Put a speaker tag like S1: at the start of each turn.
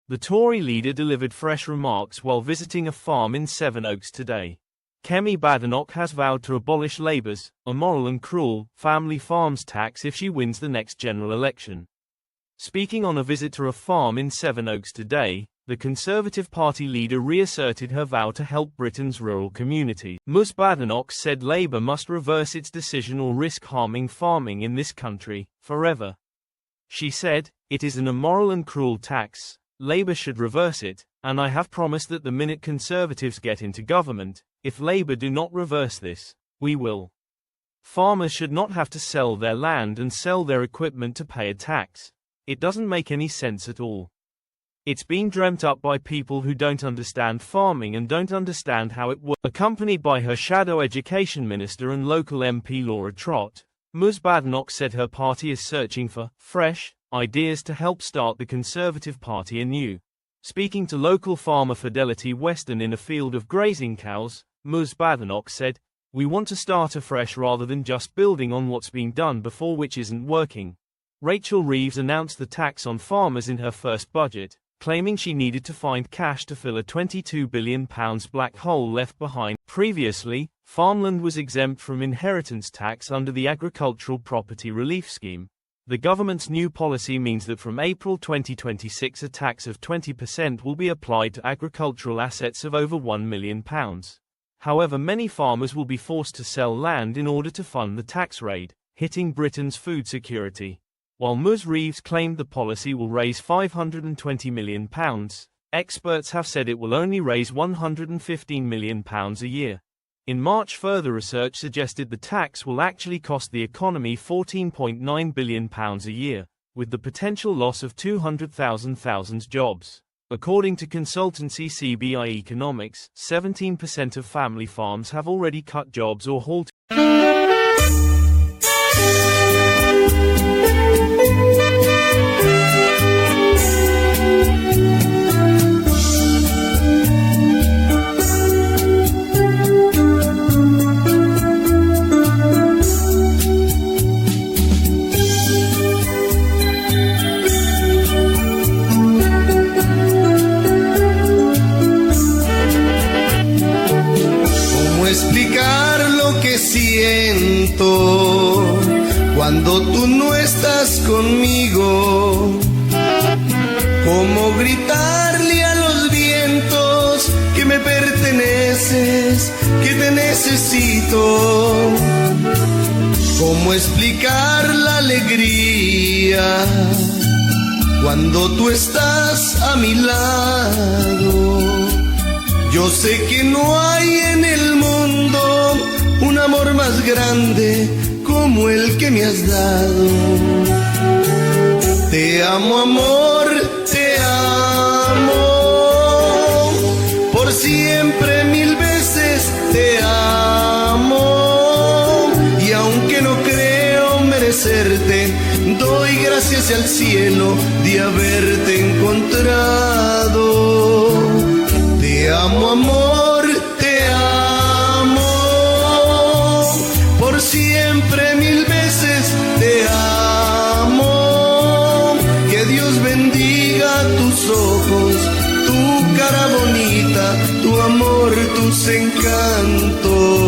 S1: The Tory leader delivered fresh remarks while visiting a farm in Sevenoaks today. Kemi Badenoch has vowed to abolish Labour's immoral and cruel family farms tax if she wins the next general election. Speaking on a visit to a farm in Sevenoaks today, the Conservative Party leader reasserted her vow to help Britain's rural communities. Ms Badenoch said Labour must reverse its decision or risk harming farming in this country forever. She said, "It is an immoral and cruel tax. Labour should reverse it, and I have promised that the minute Conservatives get into government, if Labour do not reverse this, we will." Farmers should not have to sell their land and sell their equipment to pay a tax. It doesn't make any sense at all. It's been dreamt up by people who don't understand farming and don't understand how it works. Accompanied by her shadow education minister and local MP Laura Trott, Ms Badenoch said her party is searching for fresh ideas to help start the Conservative Party anew. Speaking to local farmer Fidelity Weston in a field of grazing cows, Ms Badenoch said, "We want to start afresh rather than just building on what's been done before, which isn't working." Rachel Reeves announced the tax on farmers in her first budget, claiming she needed to find cash to fill a £22 billion black hole left behind. Previously, farmland was exempt from inheritance tax under the Agricultural Property Relief Scheme. The government's new policy means that from April 2026 a tax of 20% will be applied to agricultural assets of over £1 million. However, many farmers will be forced to sell land in order to fund the tax raid, hitting Britain's food security. While Ms Reeves claimed the policy will raise £520 million, experts have said it will only raise £115 million a year. In March, further research suggested the tax will actually cost the economy £14.9 billion a year, with the potential loss of 200,000 jobs. According to consultancy CBI Economics, 17% of family farms have already cut jobs or halted.
S2: Explicar lo que siento cuando tú no estás conmigo, cómo gritarle a los vientos que me perteneces, que te necesito, cómo explicar la alegría cuando tú estás a mi lado. Yo sé que no hay en el mundo un amor más grande como el que me has dado. Te amo, amor, te amo, por siempre 1000 veces te amo. Y aunque no creo merecerte, doy gracias al cielo de haberte encontrado. Te amo, amor, te amo, por siempre 1000 veces te amo. Que Dios bendiga tus ojos, tu cara bonita, tu amor, tus encantos.